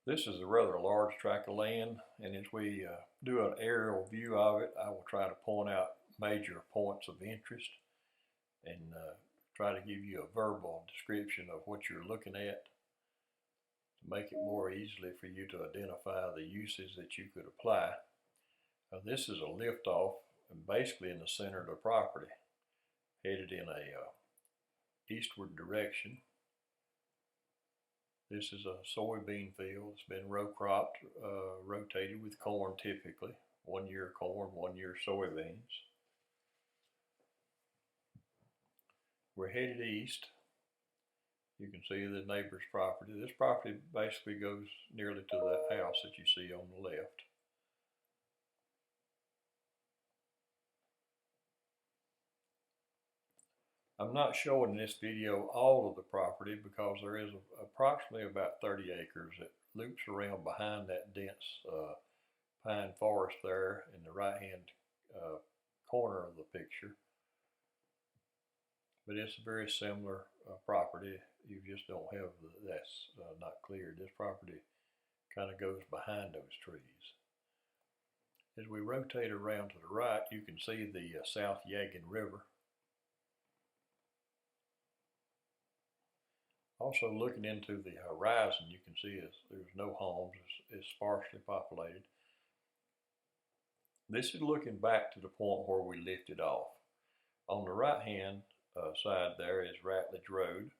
This is a rather large tract of land, and as we do an aerial view of it, I will try to point out major points of interest and try to give you a verbal description of what you're looking at to make it more easily for you to identify the uses that you could apply. This is a liftoff and basically in the center of the property, headed in a eastward direction. This is a soybean field. It's been row cropped, rotated with corn typically. 1 year corn, 1 year soybeans. We're headed east. You can see the neighbor's property. This property basically goes nearly to that house that you see on the left. I'm not showing in this video all of the property because there is approximately about 30 acres that loops around behind that dense pine forest there in the right hand corner of the picture. But it's a very similar property. You just don't have that's not cleared. This property kind of goes behind those trees. As we rotate around to the right, you can see the South Yagan River. Also looking into the horizon, you can see there's no homes, it's sparsely populated. This is looking back to the point where we lifted off. On the right hand side there is Ratledge Road.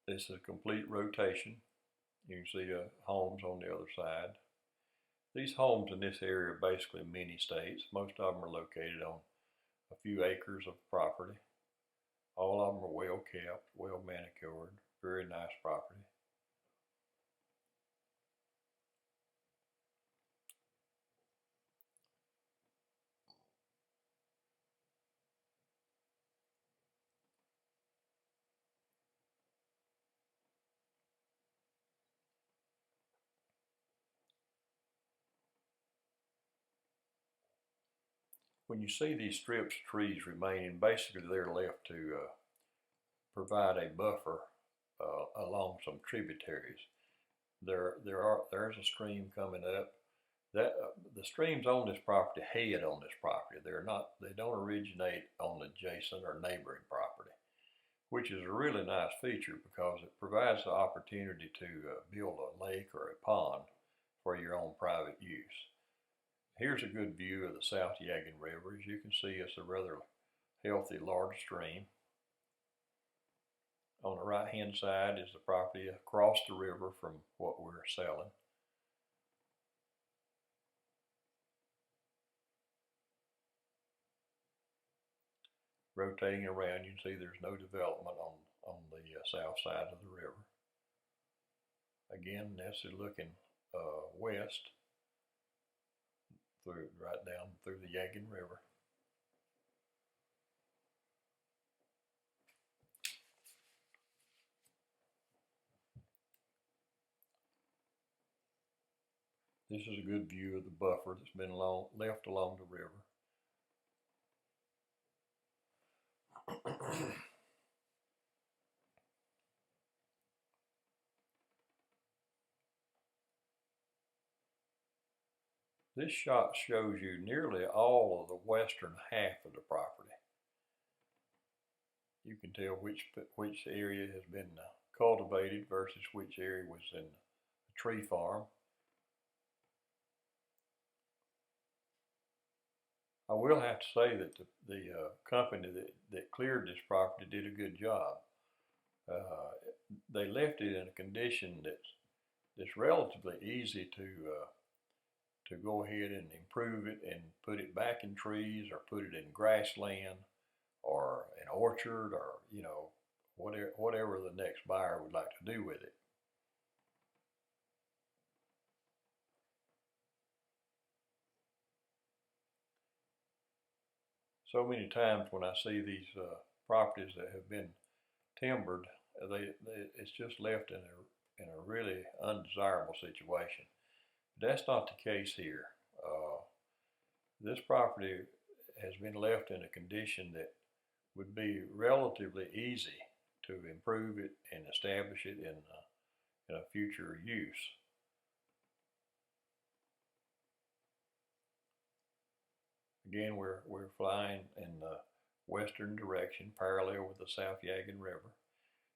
This is a complete rotation. You can see homes on the other side. These homes in this area are basically mini states. Most of them are located on a few acres of property. All of them are well kept, well manicured, very nice property. When you see these strips of trees remaining, basically they're left to provide a buffer along some tributaries. There's a stream coming up. The streams on this property head on this property. They don't originate on adjacent or neighboring property, which is a really nice feature because it provides the opportunity to build a lake or a pond for your own private use. Here's a good view of the South Yagan River. As you can see, it's a rather healthy, large stream. On the right hand side is the property across the river from what we're selling. Rotating around, you can see there's no development on the south side of the river. Again, this is looking west right down through the Yagan River. This is a good view of the buffer that's been left along the river. This shot shows you nearly all of the western half of the property. You can tell which area has been cultivated versus which area was in a tree farm. I will have to say that the company that cleared this property did a good job. They left it in a condition that's relatively easy to go ahead and improve it and put it back in trees or put it in grassland or an orchard or whatever the next buyer would like to do with it. So many times when I see these properties that have been timbered, it's just left in a really undesirable situation. But that's not the case here. This property has been left in a condition that would be relatively easy to improve it and establish it in a future use. Again, we're flying in the western direction, parallel with the South Yagan River.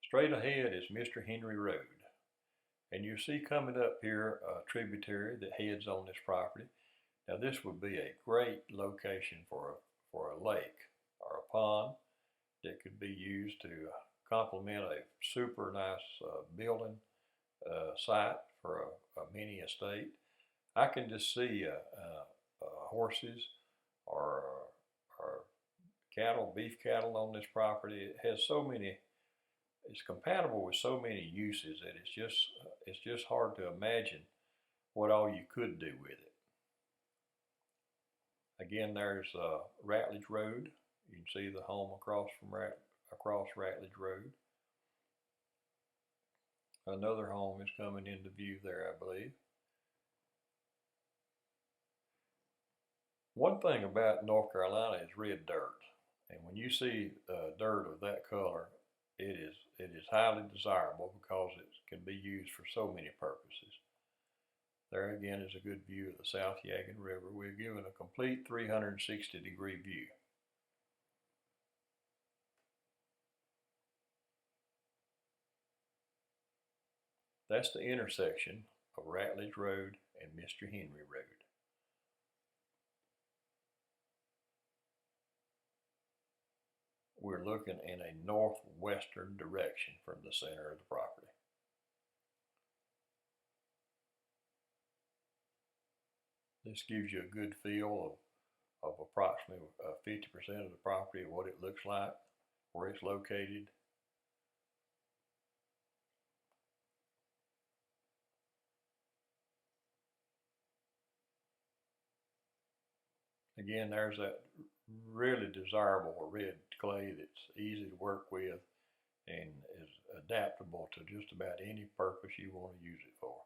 Straight ahead is Mr. Henry Road. And you see coming up here a tributary that heads on this property. Now this would be a great location for a lake or a pond that could be used to complement a super nice building site for a mini estate. I can just see horses or cattle, beef cattle on this property. It has so many. It's compatible with so many uses that it's just hard to imagine what all you could do with it. Again, there's Ratledge Road. You can see the home across Ratledge Road. Another home is coming into view there, I believe. One thing about North Carolina is red dirt, and when you see dirt of that color, it is highly desirable because it can be used for so many purposes. There again is a good view of the South Yagan River. We're given a complete 360-degree view. That's the intersection of Ratledge Road and Mr. Henry Road. We're looking in a northwestern direction from the center of the property. This gives you a good feel of approximately 50% of the property, what it looks like, where it's located. Again, there's that really desirable red clay that's easy to work with and is adaptable to just about any purpose you want to use it for.